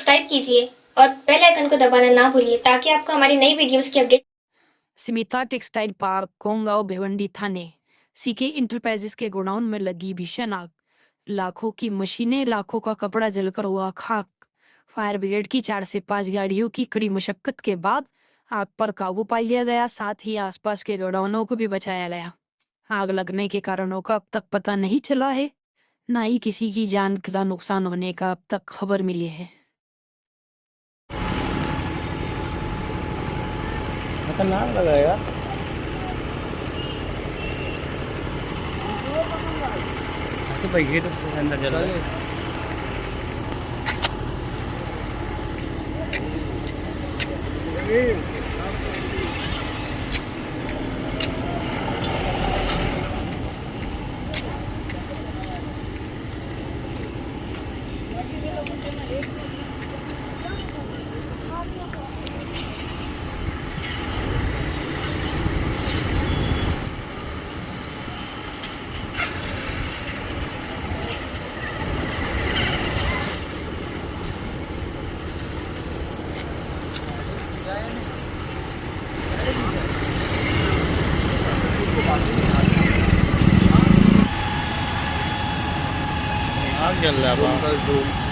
Subscribe कीजिए और bell icon को दबाना ना भूलिए ताकि आपको हमारी नई वीडियोस की update. Smita textile park Kongaon Bhiwandi Thane CK enterprises के गोडाउन में लगी भीषण आग। लाखों की मशीनें, लाखों का कपड़ा जलकर हुआ खाक। फायर ब्रिगेड की 4 से 5 गाड़ियों की कड़ी मशक्कत के बाद आग पर काबू पा लिया गया। साथ ही आसपास के गोडाउनों को भी बचाया गया। आग लगने के कारणों का अब तक पता नहीं चला है, न ही किसी की जान का नुकसान होने का अब तक खबर मिली है। खतरनाक लगा यार। तो भाई ये तो अंदर चल रहा है। आग जल रहा है।